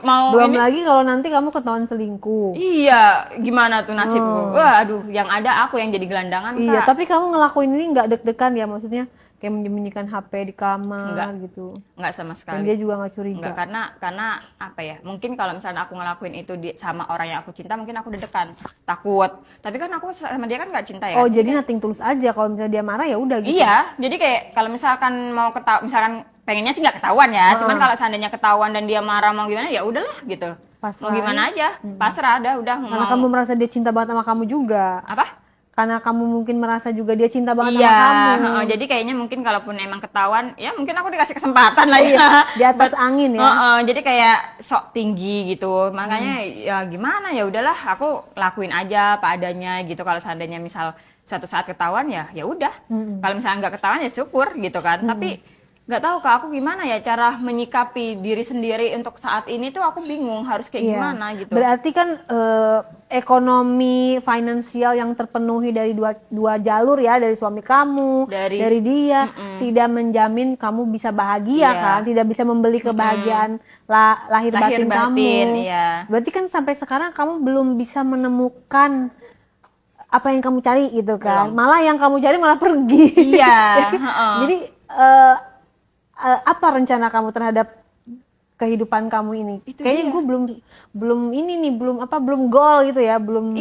Belum ini. lagi kalau nanti kamu ketahuan selingkuh. Iya, gimana tuh nasibku? Wah, aduh, yang ada aku yang jadi gelandangan, Iya, Kak. tapi kamu ngelakuin ini nggak deg-degan ya, maksudnya kayak menyembunyikan HP di kamar gitu. Enggak sama Dan sekali. dia juga nggak curiga. Enggak, karena apa ya? Mungkin kalau misalnya aku ngelakuin itu sama orang yang aku cinta, mungkin aku deg-degan, takut. Tapi kan aku sama dia kan nggak cinta ya. Oh, jadi nothing tulus aja. Kalau misalnya dia marah ya udah gitu. Iya, jadi kayak kalau misalkan misalkan pengennya sih nggak ketahuan ya. Cuman kalau seandainya ketahuan dan dia marah mau gimana ya udahlah gitu. Pasrah. Mau gimana aja, pasrah udah Karena kamu merasa dia cinta banget sama kamu juga. apa? Karena kamu mungkin merasa juga dia cinta banget Iya, sama kamu. jadi kayaknya mungkin kalaupun emang ketahuan, ya mungkin aku dikasih kesempatan lah ya. Di atas angin ya. Jadi kayak sok tinggi gitu, makanya ya gimana ya udahlah, aku lakuin aja apa adanya gitu. Kalau seandainya misal suatu saat ketahuan ya udah. Kalau misalnya nggak ketahuan ya syukur gitu kan. Tapi nggak tahu Kak, aku gimana ya cara menyikapi diri sendiri untuk saat ini tuh aku bingung harus kayak gimana gitu. Berarti kan ekonomi finansial yang terpenuhi dari dua jalur ya, dari suami kamu, dari dia, tidak menjamin kamu bisa bahagia kan, tidak bisa membeli kebahagiaan lahir batin kamu. Iya. Berarti kan sampai sekarang kamu belum bisa menemukan apa yang kamu cari gitu kan. Malah yang kamu cari malah pergi. Iya. Jadi apa rencana kamu terhadap kehidupan kamu ini? Kayaknya gue belum goal gitu ya, belum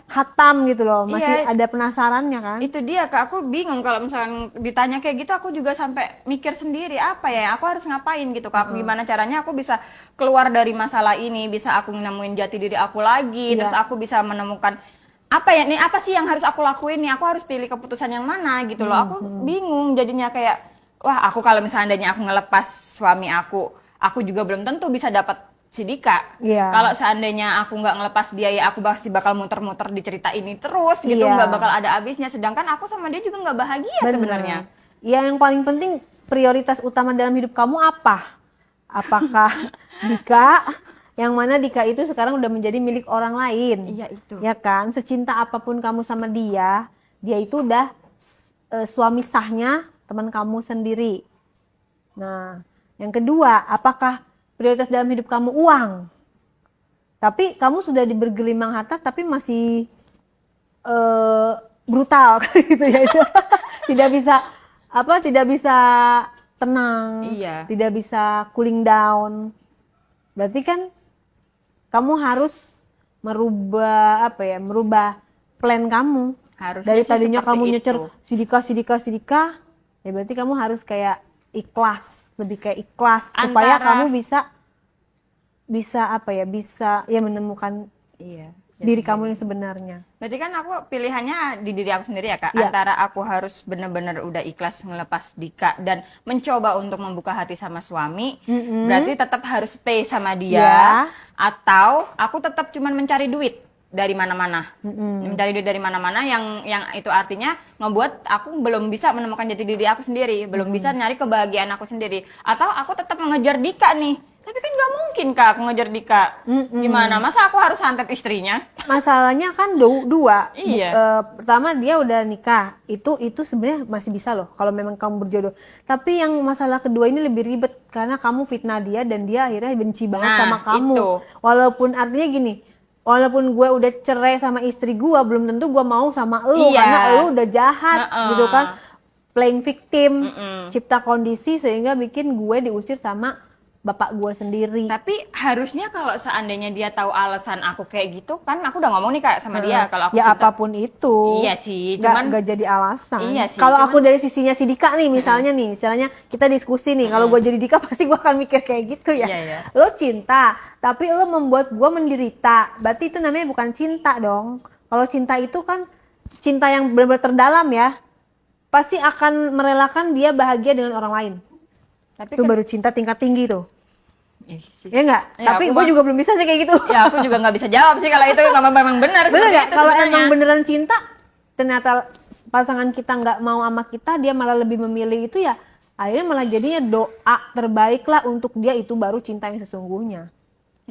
hatam gitu loh, masih ada penasarannya kan? Itu dia Kak, aku bingung kalau misalnya ditanya kayak gitu, aku juga sampai mikir sendiri apa ya, aku harus ngapain gitu Kak, gimana caranya aku bisa keluar dari masalah ini, bisa aku nemuin jati diri aku lagi, terus aku bisa menemukan apa ya nih, apa sih yang harus aku lakuin nih, aku harus pilih keputusan yang mana gitu loh. Aku bingung jadinya kayak wah, aku kalau misalnya aku ngelepas suami aku juga belum tentu bisa dapat si Dika. Kalau seandainya aku nggak ngelepas dia ya aku pasti bakal muter-muter di cerita ini terus gitu, nggak bakal ada habisnya. Sedangkan aku sama dia juga nggak bahagia sebenarnya. Ya, yang paling penting prioritas utama dalam hidup kamu apa? Apakah Dika? Yang mana Dika itu sekarang udah menjadi milik orang lain. Iya itu. Ya kan? Secinta apapun kamu sama dia itu udah suami sahnya teman kamu sendiri. Nah, yang kedua, apakah prioritas dalam hidup kamu uang? Tapi kamu sudah bergelimang harta tapi masih brutal gitu ya. Tidak bisa tenang, tidak bisa cooling down. Berarti kan kamu harus merubah plan kamu. Dari tadinya kamu nyecer sidika, ya berarti kamu harus kayak ikhlas, lebih kayak ikhlas supaya kamu bisa menemukan diri kamu yang sebenarnya. Berarti kan aku pilihannya di diri aku sendiri ya Kak. Antara aku harus benar-benar udah ikhlas ngelepas Dika dan mencoba untuk membuka hati sama suami, berarti tetap harus stay sama dia, atau aku tetap cuman mencari duit dari mana-mana, mencari duit dari mana-mana yang itu artinya ngebuat aku belum bisa menemukan jati diri aku sendiri, belum bisa nyari kebahagiaan aku sendiri, atau aku tetap mengejar Dika nih. Tapi kan nggak mungkin Kak aku ngejar Dika. Gimana? Masa aku harus santet istrinya? Masalahnya kan dua. Pertama dia udah nikah, itu sebenarnya masih bisa loh kalau memang kamu berjodoh. Tapi yang masalah kedua ini lebih ribet karena kamu fitnah dia dan dia akhirnya benci banget sama kamu. Walaupun artinya gini, walaupun gue udah cerai sama istri gue, belum tentu gue mau sama lu karena lu udah jahat gitu kan, playing victim, cipta kondisi sehingga bikin gue diusir sama bapak gue sendiri. Tapi harusnya kalau seandainya dia tahu alasan aku kayak gitu, kan aku udah ngomong nih Kak sama dia kalau aku ya cinta. Apapun itu. Iya sih, cuman gak jadi alasan. Iya sih. Kalau aku dari sisinya si Dika nih misalnya kita diskusi nih, kalau gue jadi Dika pasti gue akan mikir kayak gitu ya. Lo cinta, tapi lo membuat gue menderita. Berarti itu namanya bukan cinta dong. Kalau cinta itu kan cinta yang benar-benar terdalam ya. Pasti akan merelakan dia bahagia dengan orang lain. Tapi itu kan baru cinta tingkat tinggi tuh. Ya enggak? Tapi gue juga belum bisa sih kayak gitu. Ya aku juga nggak bisa jawab sih kalau itu memang benar. Bener nggak? Kalau emang beneran cinta, ternyata pasangan kita nggak mau sama kita, dia malah lebih memilih itu ya, akhirnya malah jadinya doa terbaik lah untuk dia, itu baru cinta yang sesungguhnya.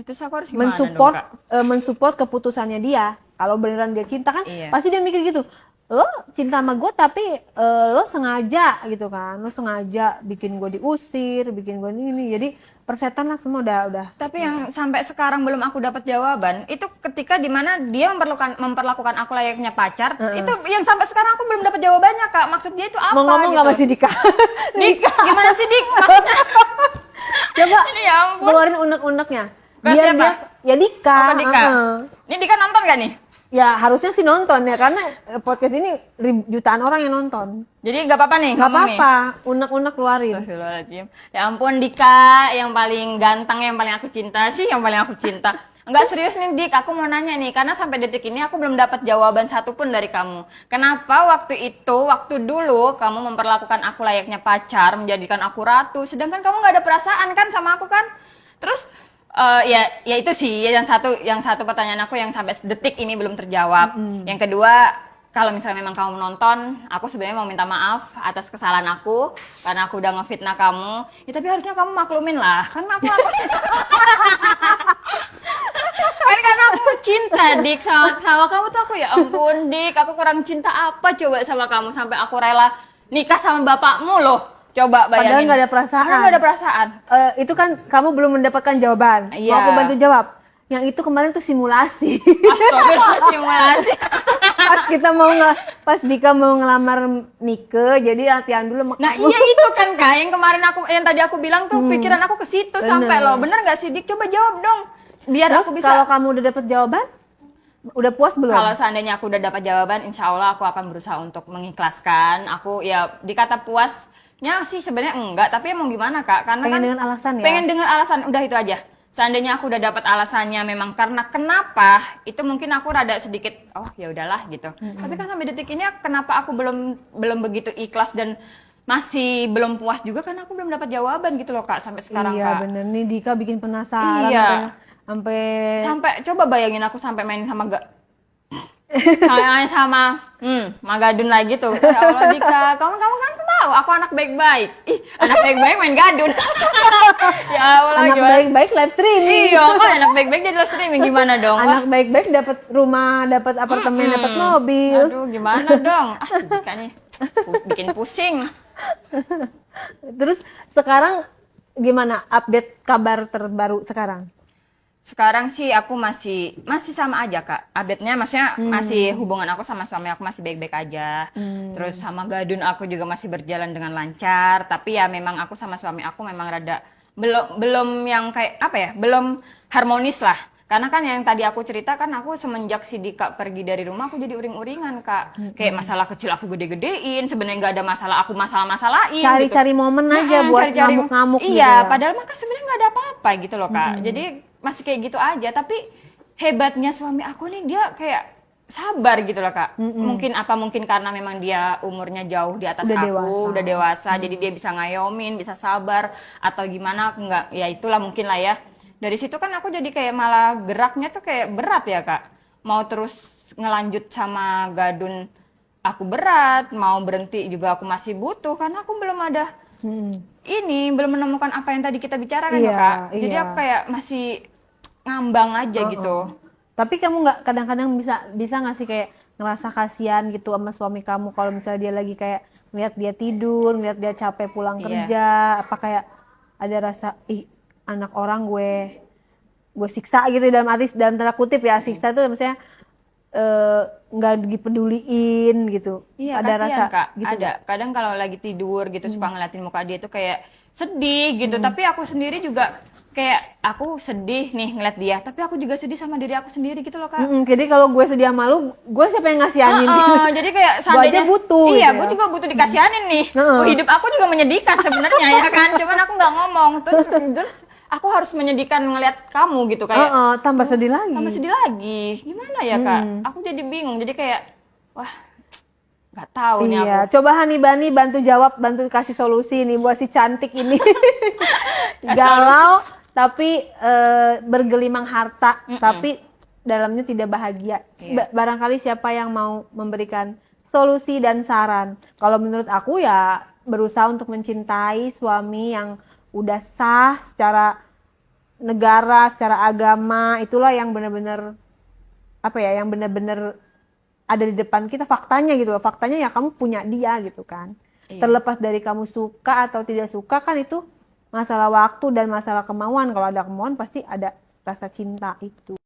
Itu aku harus gimana dong, Kak? Mensupport keputusannya dia. Kalau beneran dia cinta kan, pasti dia mikir gitu. lo cinta sama gue tapi lo sengaja gitu kan, lo sengaja bikin gue diusir, bikin gue ini, jadi persetan lah semua udah. Tapi yang sampai sekarang belum aku dapat jawaban itu ketika dimana dia memperlakukan aku layaknya pacar, itu yang sampai sekarang aku belum dapat jawabannya Kak. Maksud dia itu apa? Mau ngomong nggak gitu. masih Dika? Dik, gimana sih Dik? Maksudnya Coba ini ya ampun. keluarin unek-uneknya. Ke Biar siapa? dia, ya Dika. Apa Dika? Ini Dika nonton gak nih? Ya harusnya sih nonton ya, karena podcast ini jutaan orang yang nonton. Jadi nggak apa-apa nih Nggak ngomong nih. apa-apa, unek-unek keluarin. Astagfirullahaladzim. Ya ampun Dika, yang paling ganteng, yang paling aku cinta sih, yang paling aku cinta. Enggak serius nih Dik, aku mau nanya nih, karena sampai detik ini aku belum dapat jawaban satupun dari kamu. Kenapa waktu dulu kamu memperlakukan aku layaknya pacar, menjadikan aku ratu, sedangkan kamu nggak ada perasaan kan sama aku kan? Terus ya itu sih yang satu pertanyaan aku yang sampai detik ini belum terjawab. Yang kedua, kalau misalnya memang kamu menonton, aku sebenarnya mau minta maaf atas kesalahan aku karena aku udah ngefitnah kamu. Ya tapi harusnya kamu maklumin lah, karena aku karena aku cinta Dik sama kamu tuh aku, ya ampun Dik, aku kurang cinta apa coba sama kamu sampai aku rela nikah sama bapakmu loh. Coba bayangin. Padahal nggak ada perasaan. Padahal nggak ada perasaan. Itu kan kamu belum mendapatkan jawaban. Iya. Mau aku bantu jawab? Yang itu kemarin tuh simulasi. Astagfirullahaladzim. Pas Dika mau ngelamar Nike, jadi latihan dulu. Nah iya itu kan Kak, yang tadi aku bilang tuh pikiran aku ke situ sampai loh. Bener nggak sih Dik? Coba jawab dong. Biar Terus aku bisa. kalau kamu udah dapet jawaban, udah puas belum? Kalau seandainya aku udah dapat jawaban, insya Allah aku akan berusaha untuk mengikhlaskan. Aku ya dikata puasnya sih sebenarnya enggak, tapi mau gimana Kak? Karena Pengen kan dengan alasan ya? pengen dengan alasan, udah itu aja. Seandainya aku udah dapat alasannya memang karena kenapa, itu mungkin aku rada sedikit oh ya udahlah gitu. Tapi kan sampai detik ini kenapa aku belum begitu ikhlas dan masih belum puas juga karena aku belum dapat jawaban gitu loh Kak sampai sekarang iya, Kak. bener nih Dika bikin penasaran. Iya. Sampai Coba bayangin aku sampai main sama sama Magadun lagi tuh. Ya Allah Dika, kamu kan tahu aku anak baik-baik. Ih, anak baik-baik main gadun. Ya Allah, anak gimana? baik-baik live streaming. Iya, kok anak baik-baik jadi live streaming gimana dong? Anak baik-baik dapat rumah, dapat apartemen, dapat mobil. Aduh, gimana dong? Dika nih bikin pusing. Terus sekarang gimana update kabar terbaru sekarang? Sekarang sih aku masih sama aja Kak. Update-nya maksudnya masih hubungan aku sama suami aku masih baik-baik aja. Terus sama Gadun aku juga masih berjalan dengan lancar. Tapi ya memang aku sama suami aku memang rada belum yang kayak apa ya? Belum harmonis lah. Karena kan yang tadi aku cerita kan aku semenjak si Dika pergi dari rumah aku jadi uring-uringan Kak. Kayak masalah kecil aku gede-gedein, sebenarnya nggak ada masalah, aku masalah-masalahin. Cari-cari momen aja buat ngamuk-ngamuk gitu. Iya, padahal mah kan sebenarnya nggak ada apa-apa gitu loh Kak. Jadi masih kayak gitu aja, tapi hebatnya suami aku nih dia kayak sabar gitu loh Kak. Mungkin karena memang dia umurnya jauh di atas aku, udah dewasa, jadi dia bisa ngayomin, bisa sabar atau gimana aku nggak, ya itulah mungkin lah ya. Dari situ kan aku jadi kayak malah geraknya tuh kayak berat ya Kak. Mau terus ngelanjut sama Gadun aku berat, mau berhenti juga aku masih butuh karena aku belum ada belum menemukan apa yang tadi kita bicarakan ya Kak. Jadi aku kayak masih ngambang aja gitu. Tapi kamu nggak kadang-kadang bisa nggak sih kayak ngerasa kasihan gitu sama suami kamu kalau misalnya dia lagi kayak ngeliat dia tidur, ngeliat dia capek pulang kerja, apa kayak ada rasa anak orang gue siksa gitu dalam tanda kutip ya, siksa itu maksudnya nggak dipeduliin gitu. Iya, ada kasihan, rasa Kak. gitu. Ada. Kadang kalau lagi tidur gitu suka ngeliatin muka dia tuh kayak sedih gitu. Tapi aku sendiri juga kayak aku sedih nih ngeliat dia, tapi aku juga sedih sama diri aku sendiri gitu loh Kak. Jadi kalau gue sedih sama lu, gue siapa yang ngasihanin gitu. Jadi kayak seandainya butuh. Iya, gitu gue juga butuh dikasihanin nih. Hidup aku juga menyedihkan sebenarnya ya kan. Cuman aku nggak ngomong. Terus aku harus menyedihkan ngeliat kamu gitu kayak. Tambah sedih lagi. Tambah sedih lagi. Gimana ya Kak? Aku jadi bingung. Jadi kayak wah, nggak tahu nih aku. Coba Hani Bani bantu jawab, bantu kasih solusi nih buat si cantik ini. Galau tapi bergelimang harta, tapi dalamnya tidak bahagia. Barangkali siapa yang mau memberikan solusi dan saran. Kalau menurut aku ya berusaha untuk mencintai suami yang udah sah secara negara, secara agama, itulah yang benar-benar apa ya, yang benar-benar ada di depan kita faktanya gitu loh. Faktanya ya kamu punya dia gitu kan. Terlepas dari kamu suka atau tidak suka kan itu masalah waktu dan masalah kemauan. Kalau ada kemauan pasti ada rasa cinta itu.